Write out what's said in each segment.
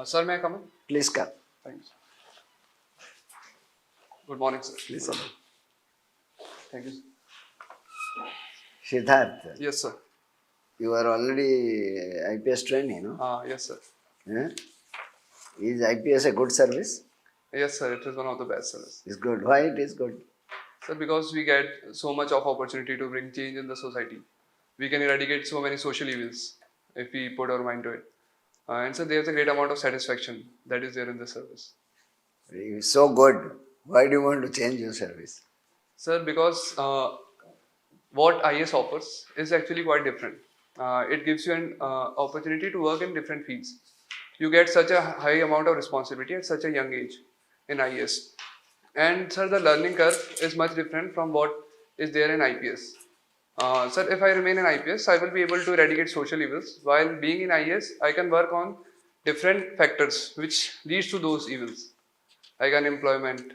Sir, may I come in? Please come. Thanks. Good morning, sir. Please come. Thank you. Siddharth, Yes, sir. you are already IPS trainee, no? Yes, sir. Eh? Is IPS a good service? Yes, sir. It is one of the best services. It's good. Why it is good? Sir, because we get so much of opportunity to bring change in the society. We can eradicate so many social evils if we put our mind to it. And so there's a great amount of satisfaction that is there in the service. It's so good. Why do you want to change your service? Sir, because what IAS offers is actually quite different. It gives you an opportunity to work in different fields. You get such a high amount of responsibility at such a young age in IAS. And sir, the learning curve is much different from what is there in IPS. Sir, if I remain in IPS, I will be able to eradicate social evils. While being in IAS, I can work on different factors which leads to those evils, like unemployment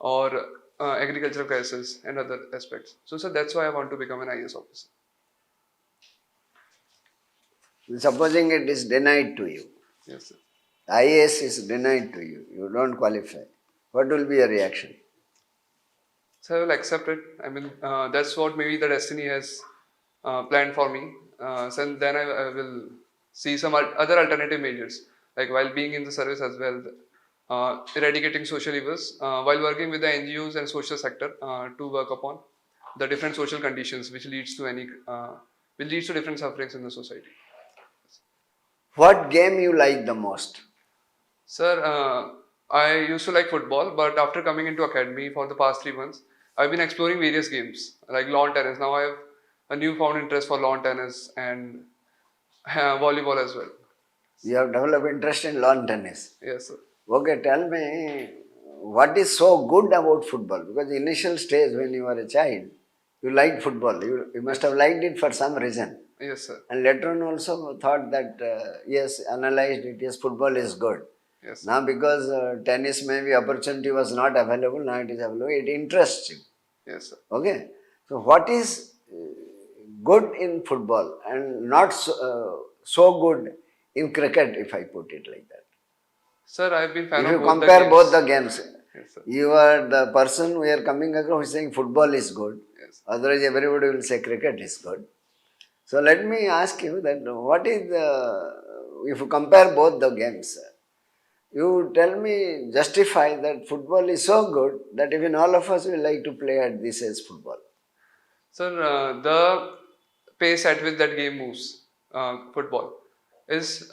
or agricultural crisis and other aspects. So, sir, that's why I want to become an IAS officer. Supposing it is denied to you. Yes, sir. IAS is denied to you. You don't qualify. What will be your reaction? So I will accept it. I mean, that's what maybe the destiny has planned for me. So then I will see some other alternative measures, like while being in the service as well, eradicating social evils, while working with the NGOs and social sector to work upon the different social conditions which leads to different sufferings in the society. What game you like the most? Sir, I used to like football, but after coming into academy for the past 3 months, I've been exploring various games like lawn tennis. Now I have a newfound interest for lawn tennis and volleyball as well. You have developed interest in lawn tennis. Yes, sir. Okay, tell me, what is so good about football? Because initial stage when you were a child, you liked football. You must have liked it for some reason. Yes, sir. And later on also thought that, yes, analyzed it, yes, football is good. Yes. Now because tennis maybe opportunity was not available, now it is available, it interests you. Yes, sir. Okay. So what is good in football and not so good in cricket, if I put it like that? Sir, I've been fan if of you both compare the both games. the games, Yes, sir. you are the person we are coming across who is saying football is good. Yes. Otherwise everybody will say cricket is good. So let me ask you that what is if you compare both the games, you tell me, justify that football is so good that even all of us will like to play at this age football. Sir, the pace at which that game moves, football, is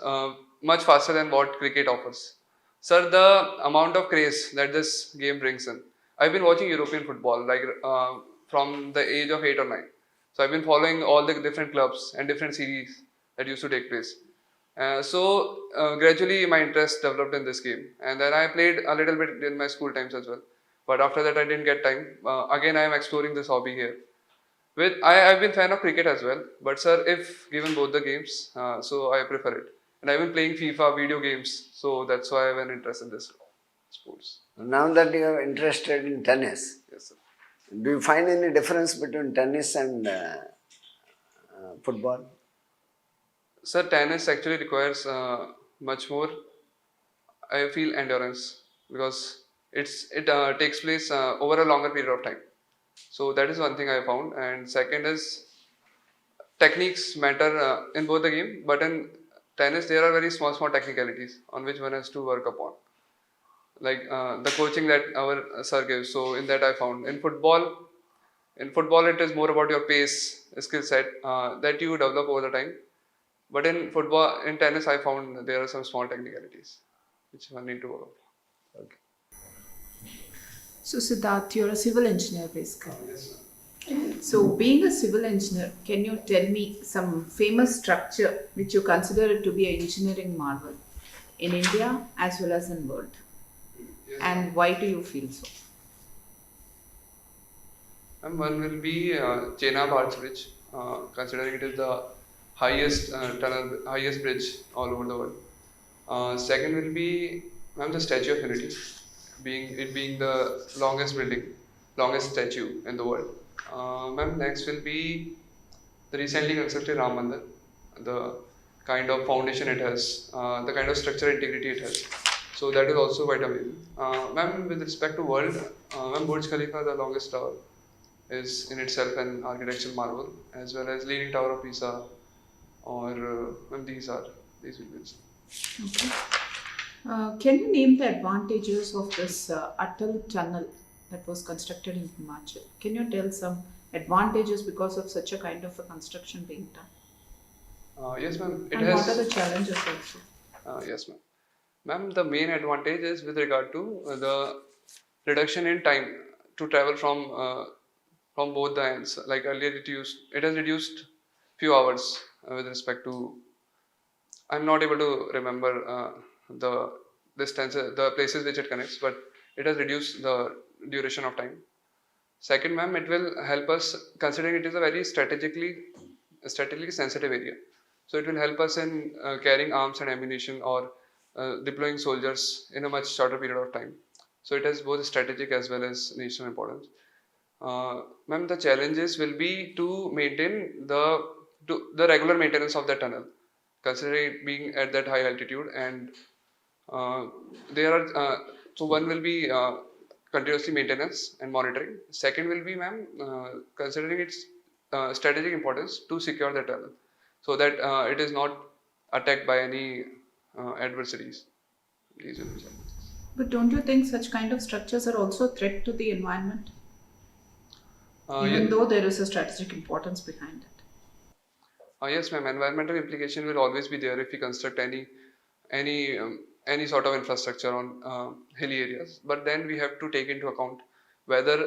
much faster than what cricket offers. Sir, the amount of craze that this game brings in. I've been watching European football like from the age of 8 or 9. So I've been following all the different clubs and different series that used to take place. Gradually my interest developed in this game, and then I played a little bit in my school times as well. But after that I didn't get time. Again I am exploring this hobby here. I've been fan of cricket as well, but sir, if given both the games, so I prefer it. And I've been playing FIFA video games, so that's why I have an interest in this sports. Now that you are interested in tennis, Yes, sir. do you find any difference between tennis and football? Sir, tennis actually requires much more, I feel, endurance, because it takes place over a longer period of time. So that is one thing I found. And second is techniques matter in both the game, but in tennis there are very small technicalities on which one has to work upon, like the coaching that our sir gives. So in that I found in football it is more about your pace, skill set that you develop over the time. But in tennis I found there are some small technicalities which one need to work on. Okay. So Siddharth, you're a civil engineer basically. Yes, So being a civil engineer, can you tell me some famous structure which you consider to be an engineering marvel in India as well as in world? yes. And why do you feel so? And one will be Chenab Arch Bridge, considering it is the highest highest bridge all over the world. Second will be the Statue of Unity, being the longest statue in the world. Next will be the recently constructed Ram Mandir, the kind of foundation it has, the kind of structural integrity it has. So that is also quite amazing. Ma'am, with respect to world, ma'am, Burj Khalifa, the longest tower, is in itself an architectural marvel, as well as Leaning Tower of Pisa, or ma'am, these will be. Okay. Can you name the advantages of this Atal tunnel that was constructed in Himachal? Can you tell some advantages because of such a kind of a construction being done? Yes, ma'am. It And has. what are the challenges also? Yes, ma'am. Ma'am, the main advantage is with regard to the reduction in time to travel from both the ends. Like earlier, it has reduced few hours with respect to. I'm not able to remember the distances, the places which it connects, but it has reduced the duration of time. Second, ma'am, it will help us, considering it is a very strategically sensitive area. So it will help us in carrying arms and ammunition, or deploying soldiers in a much shorter period of time. So it has both strategic as well as national importance. Ma'am, the challenges will be to maintain the regular maintenance of the tunnel, considering it being at that high altitude, and there are so one will be continuously maintenance and monitoring. Second will be, ma'am, considering its strategic importance to secure the tunnel, so that it is not attacked by any adversaries. These will be challenges. But don't you think such kind of structures are also a threat to the environment, even Yeah. though there is a strategic importance behind it? Yes, ma'am. Environmental implication will always be there if we construct any any sort of infrastructure on hilly areas. But then we have to take into account whether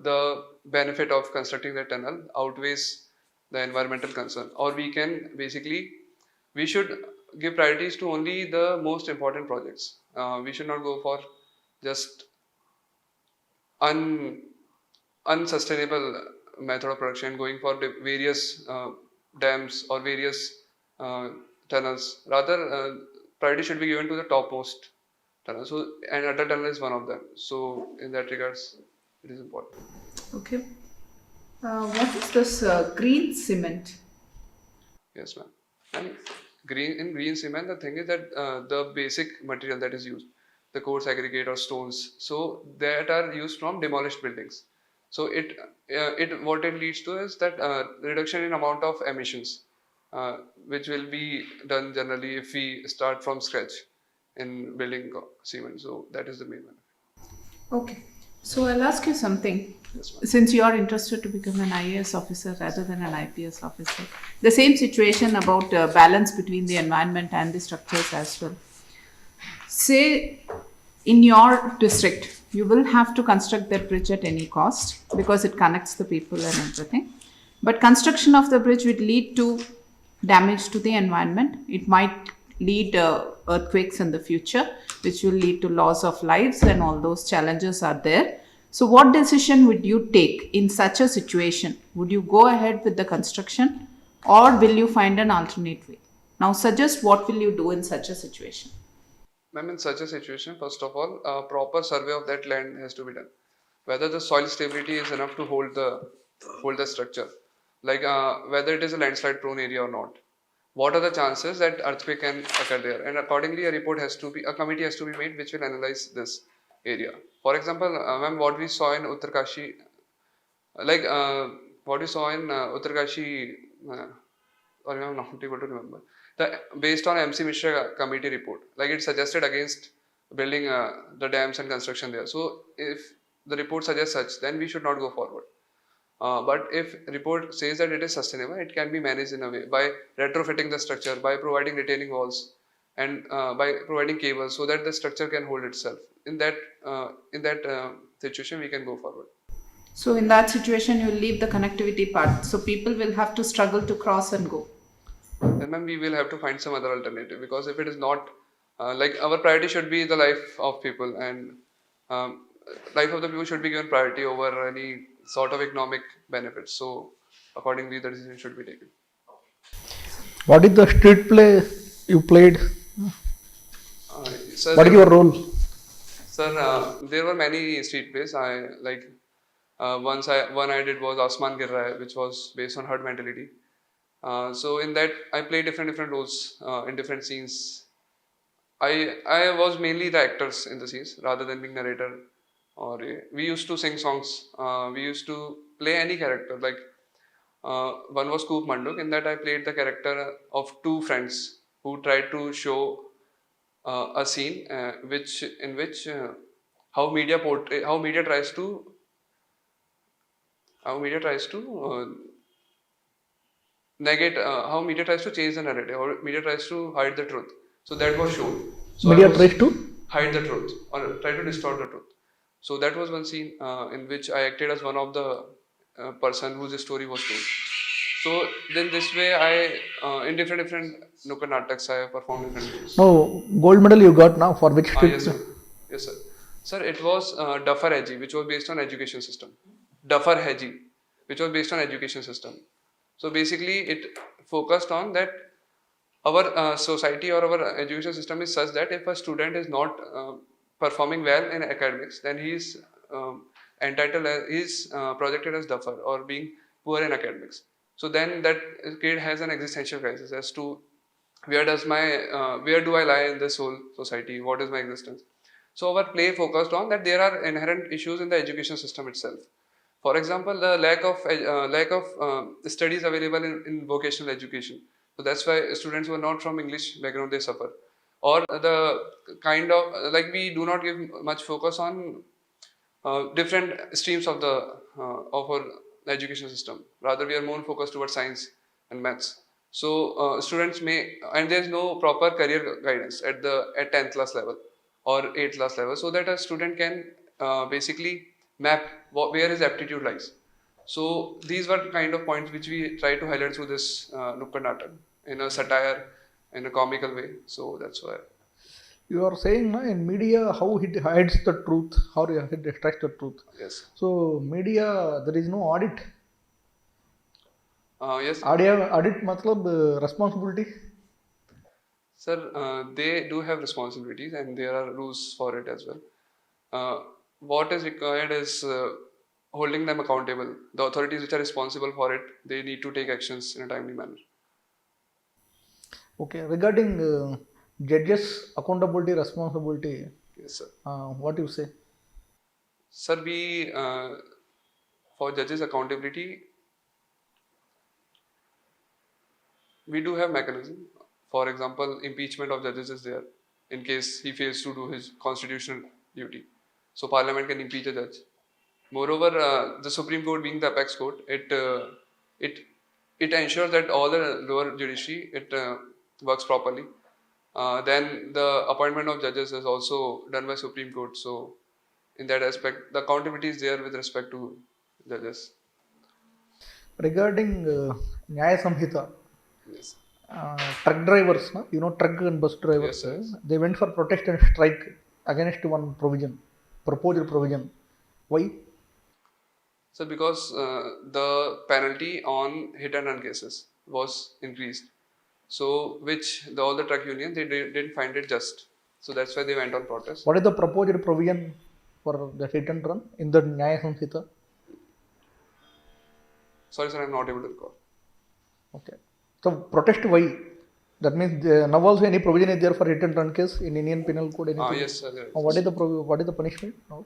the benefit of constructing the tunnel outweighs the environmental concern, or we should give priorities to only the most important projects. We should not go for just un unsustainable method of production, going for various dams or various uh, tunnels. Rather, priority should be given to the topmost tunnel. So, and Atal tunnel is one of them. So, in that regards, it is important. Okay. What is this green cement? Yes, ma'am. And green cement, the thing is that the basic material that is used, the coarse aggregate or stones, so that are used from demolished buildings. So it what it leads to is that reduction in amount of emissions, which will be done generally if we start from scratch in building cement. So that is the main one. Okay. So I'll ask you something. Yes, ma'am. Since you are interested to become an IAS officer rather than an IPS officer, the same situation about balance between the environment and the structures as well. Say in your district, you will have to construct that bridge at any cost because it connects the people and everything. But construction of the bridge would lead to damage to the environment. It might lead earthquakes in the future, which will lead to loss of lives, and all those challenges are there. So what decision would you take in such a situation? Would you go ahead with the construction, or will you find an alternate way? Now suggest what will you do in such a situation? Ma'am, in such a situation, first of all, a proper survey of that land has to be done. Whether the soil stability is enough to hold the structure, like whether it is a landslide prone area or not. What are the chances that earthquake can occur there? And accordingly, a committee has to be made which will analyze this area. For example, ma'am, what we saw in Uttarkashi, like what we saw in Uttarkashi, or I'm not able to remember. Based on MC Mishra committee report, like it suggested against building the dams and construction there. So if the report suggests such, then we should not go forward. But if report says that it is sustainable, it can be managed in a way by retrofitting the structure, by providing retaining walls, and by providing cables so that the structure can hold itself. In that situation, we can go forward. So in that situation, you will leave the connectivity part. So people will have to struggle to cross and go. Then, ma'am, we will have to find some other alternative, because if it is not, like, our priority should be the life of people, and life of the people should be given priority over any sort of economic benefits. So accordingly, the decision should be taken. What is the street play you played? Sir, What is your role? Sir, there were many street plays. I like one I did was Asman Gir Raha Hai, which was based on herd mentality. So in that I play different roles in different scenes. I was mainly the actors in the scenes rather than being narrator. Or we used to sing songs. We used to play any character. Like one was Coop Manduk. In that I played the character of two friends who tried to show a scene which in which how media portray how media tries to negate how media tries to change the narrative or media tries to hide the truth. So that was shown. So I Media was tries to. hide the truth or try to distort the truth. So that was one scene in which I acted as one of the person whose story was told. So then this way I in different Nukkad Nataks I have performed in different ways. No, gold medal you got now for which street? Yes, sir. Yes, sir. Sir, it was Duffer Haji, which was based on education system. Duffer Haji, which was based on education system. So basically, it focused on that our society or our education system is such that if a student is not performing well in academics, then he is entitled as he is projected as duffer or being poor in academics. So then that kid has an existential crisis as to where do I lie in this whole society? What is my existence? So our play focused on that there are inherent issues in the education system itself. For example, the lack of studies available in vocational education. So that's why students who are not from English background they suffer. Or the kind of like we do not give much focus on different streams of our education system. Rather, we are more focused towards science and maths. So students may and there is no proper career guidance at 10th class level or 8th class level, so that a student can basically map where his aptitude lies. So these were kind of points which we try to highlight through this Nukkad Natak in a satire, in a comical way. So that's why. You are saying in media how it hides the truth, how it extracts the truth. Yes. So media, there is no audit. Yes. Audit matlab responsibility. Sir, they do have responsibilities and there are rules for it as well. What is required is holding them accountable. The authorities which are responsible for it, they need to take actions in a timely manner. Okay, regarding judges accountability, responsibility, Yes, sir. what you say? Sir, for judges accountability, we do have mechanism. For example, impeachment of judges is there in case he fails to do his constitutional duty. So Parliament can impeach a judge. Moreover, the Supreme Court being the apex court, it ensures that all the lower judiciary works properly. Then the appointment of judges is also done by Supreme Court. So in that aspect, the accountability is there with respect to judges. Regarding Nyaya Samhita, Yes. truck drivers, truck and bus drivers, Yes. they went for protest and strike against one provision, proposed provision. Why? So because the penalty on hit and run cases was increased, so which all the truck unions didn't find it just. So that's why they went on protest. What is the proposed provision for the hit and run in the Nyaya Samhita? Sorry, sir, I'm not able to recall. Okay. So protest why? That means now also any provision is there for hit and run case in Indian Penal Code? Anything? Yes, sir. There is. What is the punishment now?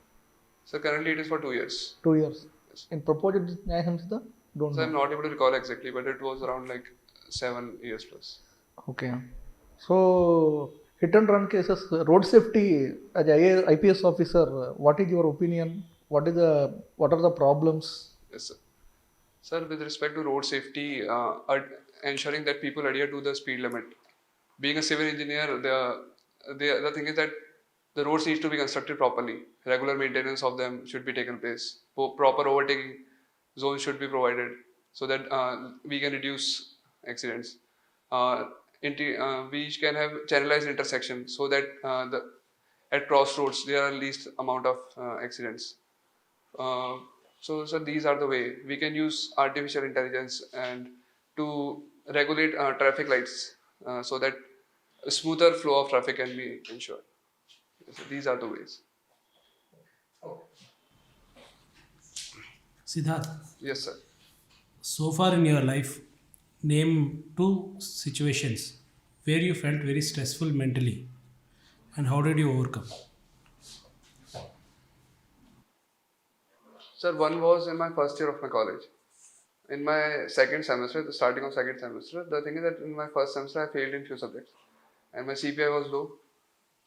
So currently it is for 2 years. 2 years. Yes. In proposed Nyaya Samhita? Don't So I'm know. not able to recall exactly, but it was around like 7 years plus. Okay. So hit and run cases, road safety as IPS officer, what is your opinion? What are the problems? Yes, sir. Sir, with respect to road safety, ensuring that people adhere to the speed limit. Being a civil engineer, the thing is that the roads needs to be constructed properly. Regular maintenance of them should be taken place. Proper overtaking zones should be provided so that we can reduce accidents. We can have channelized intersection so that at crossroads there are least amount of accidents. So these are the way we can use artificial intelligence and to regulate traffic lights so that a smoother flow of traffic can be ensured. So these are the ways. Siddharth, Yes, sir. so far in your life, name two situations where you felt very stressful mentally and how did you overcome? Sir, one was in my first year of my college. In my second semester, the starting of second semester, the thing is that in my first semester I failed in few subjects and my CPI was low.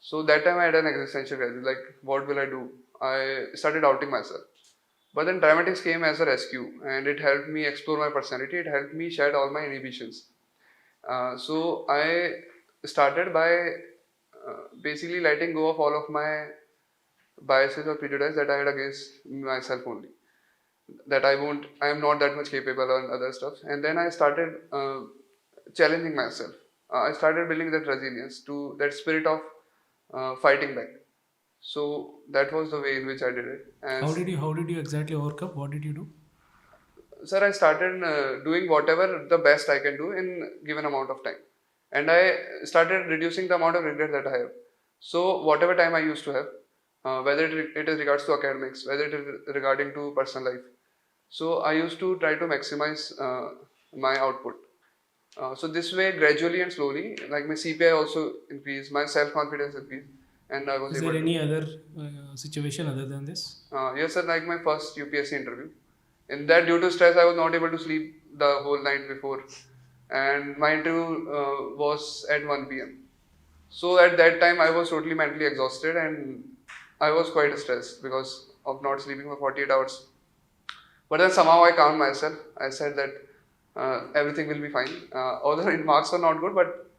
So that time I had an existential crisis, like what will I do? I started doubting myself. But then dramatics came as a rescue and it helped me explore my personality, it helped me shed all my inhibitions. So I started by basically letting go of all of my biases or prejudice that I had against myself only. That I am not that much capable and other stuff. And then I started challenging myself. I started building that resilience to that spirit of fighting back. So that was the way in which I did it. And How did you exactly overcome? What did you do? sir, I started doing whatever the best I can do in given amount of time. And I started reducing the amount of regret that I have. So whatever time I used to have, whether it is regards to academics, whether it is regarding to personal life. So I used to try to maximize my output. So this way, gradually and slowly, like my CPI also increased, my self-confidence increased, and I was Is able there to. any other situation other than this? Yes, sir, like my first UPSC interview. In that, due to stress, I was not able to sleep the whole night before, and my interview was at 1 p.m. So at that time, I was totally mentally exhausted, and I was quite stressed because of not sleeping for 48 hours. But then somehow I calmed myself. I said that everything will be fine. Although marks were not good, but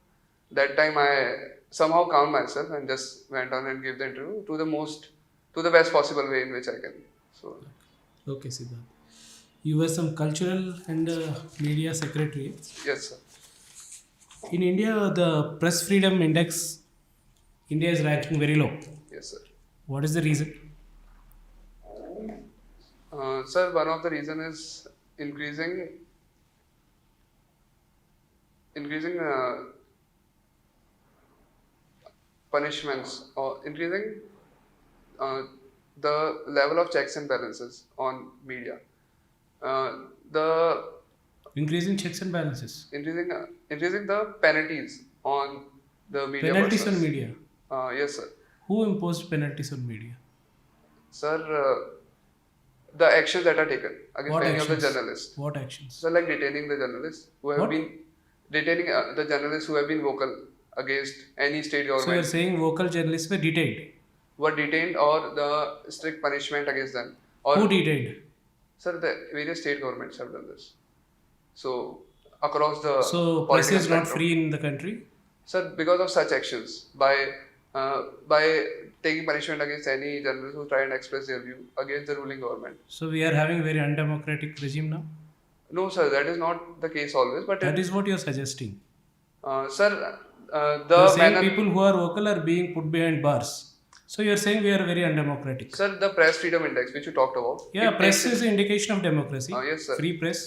that time I somehow calmed myself and just went on and gave the interview to the best possible way in which I can. So Okay, Siddharth. You were some cultural and media secretary. yes, sir. In India, the press freedom index, India is ranking very low. Yes, sir. What is the reason? Sir, one of the reason is increasing punishments or increasing the level of checks and balances on media. The Increasing checks and balances. increasing the penalties on the media Penalties persons. on media. Yes, sir. Who imposed penalties on media? Sir, the actions that are taken against What many of the actions? journalists. What actions? So, like detaining the journalists who have What? been vocal against any state So you are government saying vocal journalists were detained. were detained or the strict punishment against them. Or Who detained? sir, the various state governments have done this. So across the So press political is not spectrum. free in the country. Sir, because of such actions, by taking punishment against any journalist who try and express their view against the ruling government. So we are having very undemocratic regime now. No, sir, that is not the case always. But That is what you are suggesting. sir, You are the saying manner. people who are vocal are being put behind bars. So you are saying we are very undemocratic. Sir, the press freedom index which you talked about. Yeah, it press takes- is an indication of democracy. Yes, sir. Free press.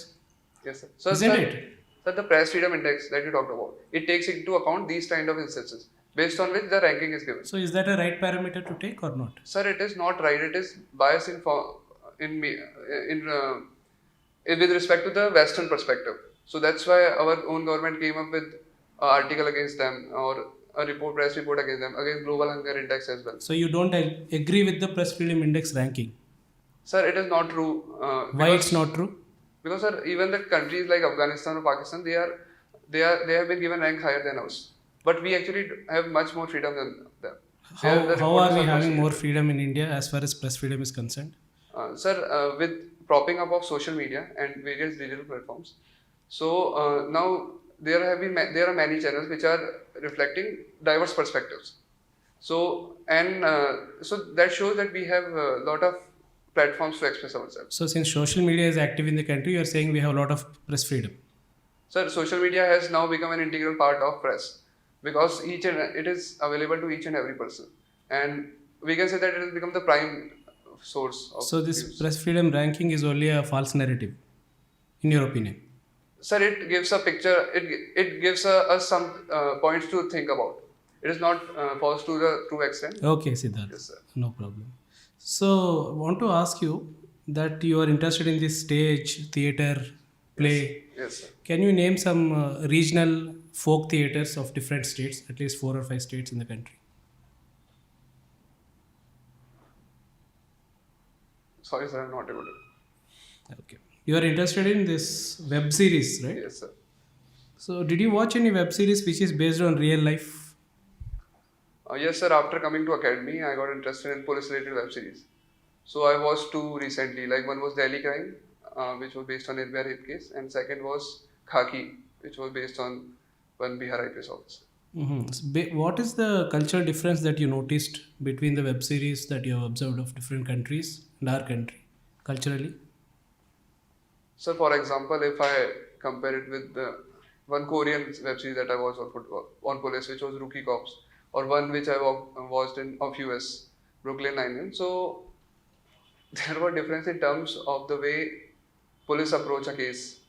Yes, sir. So, Isn't sir, it? Sir, the press freedom index that you talked about, it takes into account these kind of instances based on which the ranking is given. So is that a right parameter to take or not? Sir, it is not right. It is biased with respect to the Western perspective. So that's why our own government came up with an article against them or a press report against them, against Global Hunger Index as well. So you don't agree with the press freedom index ranking. Sir, it is not true. Why it's not true? Because sir, even the countries like Afghanistan or Pakistan, they have been given rank higher than us. But we actually have much more freedom than them. The How reports are we much having clearer. more freedom in India as far as press freedom is concerned? Sir, with propping up of social media and various digital platforms, so now there are many channels which are reflecting diverse perspectives. So so that shows that we have a lot of platforms to express ourselves. So since social media is active in the country, you are saying we have a lot of press freedom. Sir, social media has now become an integral part of press because it is available to each and every person, and we can say that it has become the prime source of So this news. press freedom ranking is only a false narrative, in your opinion. Sir, it gives a picture. It gives us some points to think about. It is not false to the true extent. Okay, Siddharth. Yes, sir. No problem. So I want to ask you that you are interested in this stage, theatre, play. Yes, sir. Can you name some regional folk theatres of different states, at least 4 or 5 states in the country? Sorry, sir, I'm not able to. Okay. You are interested in this web series, right? Yes, sir. So, did you watch any web series which is based on real life? Yes, sir. After coming to academy, I got interested in police-related web series. So I watched two recently. Like one was Delhi Crime, which was based on Nirbhaya rape case, and second was Khaki, which was based on one Bihar IPS officer. What is the cultural difference that you noticed between the web series that you have observed of different countries and our country culturally? So, for example, if I compare it with the one Korean web series that I watched on football, on police, which was Rookie Cops, or one which I watched in of US, Brooklyn Nine-Nine. So there were difference in terms of the way police approach a case,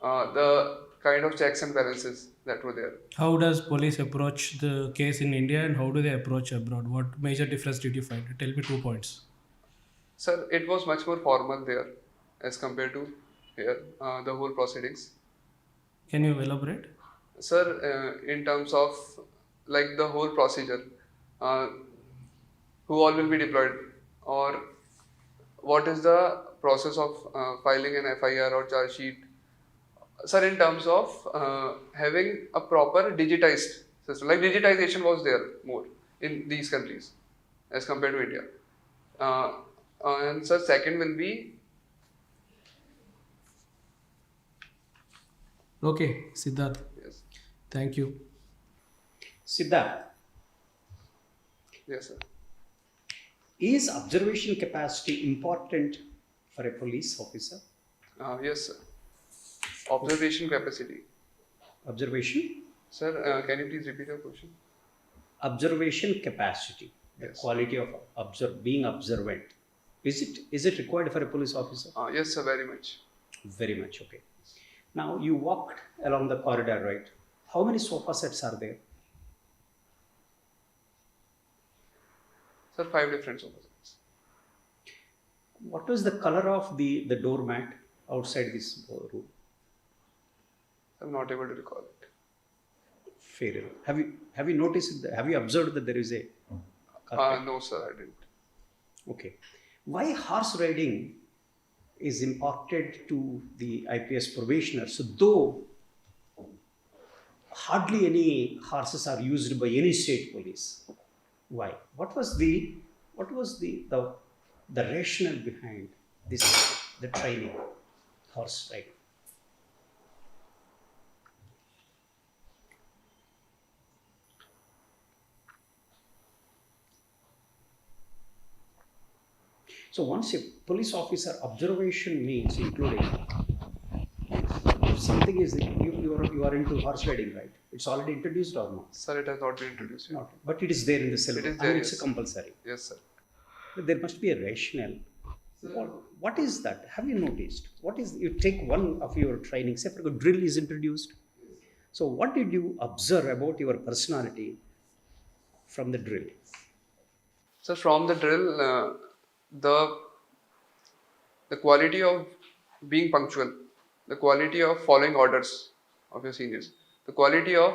the kind of checks and balances that were there. How does police approach the case in India and how do they approach abroad? What major difference did you find? Tell me 2 points. Sir, it was much more formal there as compared to here, the whole proceedings. Can you elaborate? Sir, in terms of like the whole procedure, who all will be deployed, or what is the process of filing an FIR or charge sheet. Sir, in terms of having a proper digitized system, like digitization was there more in these countries as compared to India. And sir, second will be. Okay, Siddharth. Yes. Thank you. Siddharth, Yes, sir. is observation capacity important for a police officer? Yes, sir. Observation capacity. Observation? Sir, can you please repeat your question? Observation capacity, the Yes. quality of being observant. Is it required for a police officer? Yes, sir, very much. Very much, okay. Now you walked along the corridor, right? How many sofa sets are there? Sir, 5 different sources. What was the color of the doormat outside this room? I'm not able to recall it. Fair enough. Have you noticed have you observed that there is a carpet? No, sir, I didn't. Okay. Why horse riding is imparted to the IPS probationers? So though hardly any horses are used by any state police. Why? What was the rationale behind the training horse riding? So once a police officer observation means including if something is you are into horse riding, right? It's already introduced or not? Sir, it has not been introduced yet. Not, but it is there in the syllabus. It is there, and it's yes. compulsory. Yes, sir. But there must be a rationale. What is that? Have you noticed? You take one of your training, say for example, drill is introduced. So what did you observe about your personality from the drill? So from the drill, the quality of being punctual, the quality of following orders of your seniors, the quality of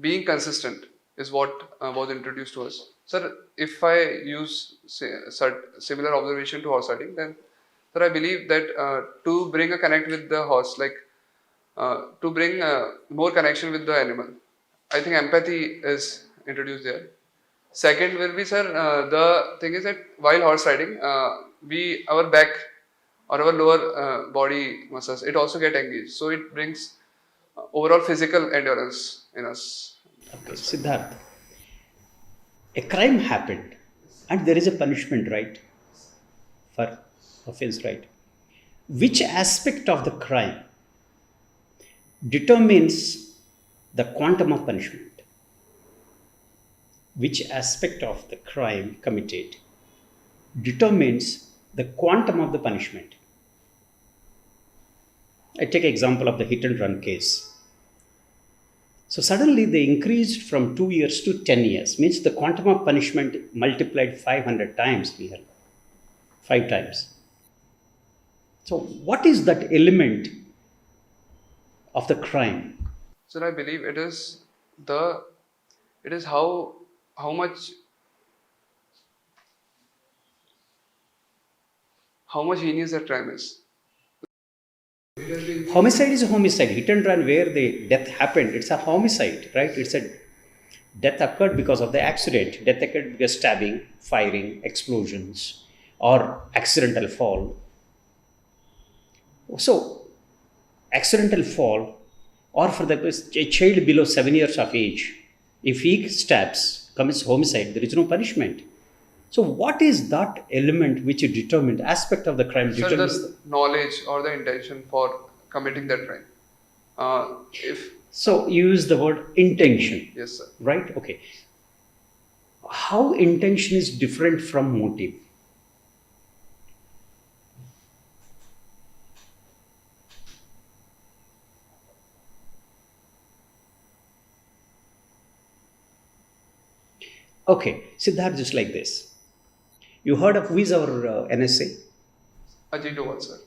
being consistent is what was introduced to us. Sir, if I use similar observation to horse riding, then sir, I believe that to bring a connect with the horse, like to bring more connection with the animal, I think empathy is introduced there. Second will be, sir, the thing is that while horse riding, our back or our lower body muscles, it also get engaged. So it brings overall physical endurance in us. Okay, Siddharth, a crime happened and there is a punishment, right? For offense, right? Which aspect of the crime determines the quantum of punishment? Which aspect of the crime committed determines the quantum of the punishment? I take example of the hit and run case. So suddenly they increased from 2 years to 10 years, means the quantum of punishment multiplied 500 times here, 5 times. So, what is that element of the crime? Sir, I believe it is how much heinous that crime is. Homicide is a homicide. Hit and run where the death happened, it's a homicide, right? It's a death occurred because of the accident. Death occurred because stabbing, firing, explosions, or accidental fall. So, accidental fall, or for a child below 7 years of age, if he stabs, commits homicide, there is no punishment. So, what is that element which determines aspect of the crime? Sir, Determines the knowledge or the intention for committing that crime. So, you use the word intention. Yes, sir. Right? Okay. How intention is different from motive? Okay, Siddharth, just like this. You heard of who is our NSA? Ajit Doval, sir.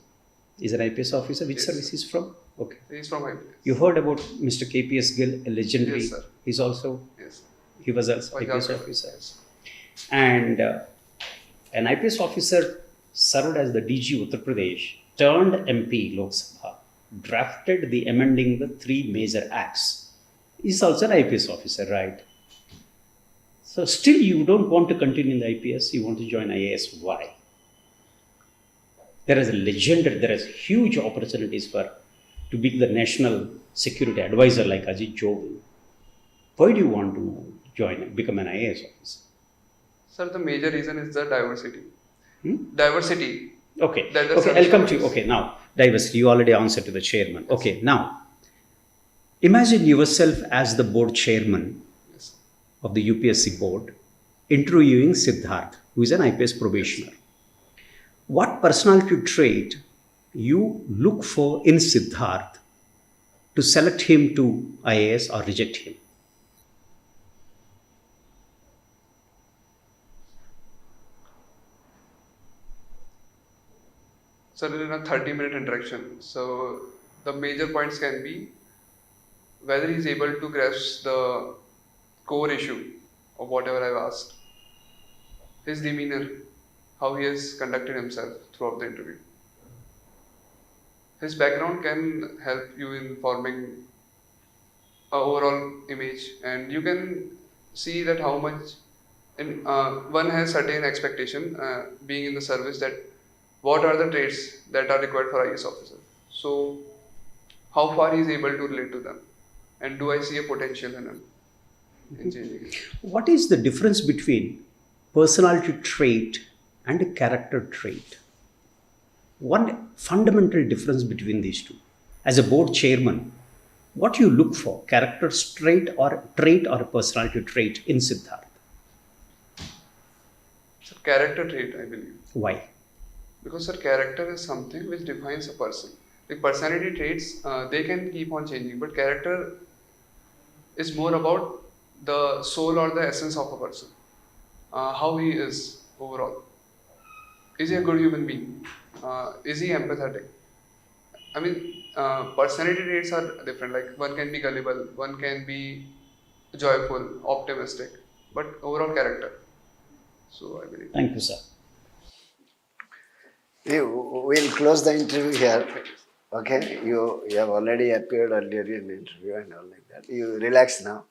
Is an IPS officer. Which Yes, service sir. is from? Okay. He's from IPS. You heard about Mr. KPS Gill, a legendary. Yes, sir. He's also, Yes. he was an Punjab IPS Government, officer. yes. And an IPS officer served as the DG Uttar Pradesh, turned MP Lok Sabha, drafted the amending the 3 major acts. He's also an IPS officer, right? So still you don't want to continue in the IPS, you want to join IAS. Why? There is a legend, there is huge opportunities to be the national security advisor like Ajit Doval. Why do you want to join, become an IAS officer? Sir, the major reason is the diversity. Diversity. Okay, That the okay, I'll service come to you. offers. Okay, now, diversity, you already answered to the chairman. Okay, now, imagine yourself as the board chairman Yes. of the UPSC board, interviewing Siddharth, who is an IPS probationer. What personality trait you look for in Siddharth to select him to IAS or reject him? Sir, in a 30-minute interaction. So the major points can be whether he's able to grasp the core issue of whatever I've asked, his demeanor, how he has conducted himself throughout the interview. His background can help you in forming an overall image, and you can see that how much one has certain expectation being in the service, that what are the traits that are required for IAS officer. So how far he is able to relate to them, and do I see a potential in him in changing it. What is the difference between personality trait and a character trait? One fundamental difference between these two. As a board chairman, what do you look for? Character trait or a personality trait in Siddharth? So character trait, I believe. Why? Because sir, character is something which defines a person. Like personality traits, they can keep on changing, but character is more about the soul or the essence of a person. How he is overall. Is he a good human being? Is he empathetic? I mean, personality traits are different. Like one can be gullible, one can be joyful, optimistic, but overall character. So I believe. Thank you, sir. We'll close the interview here. Okay, you have already appeared earlier in the interview and all like that. You relax now.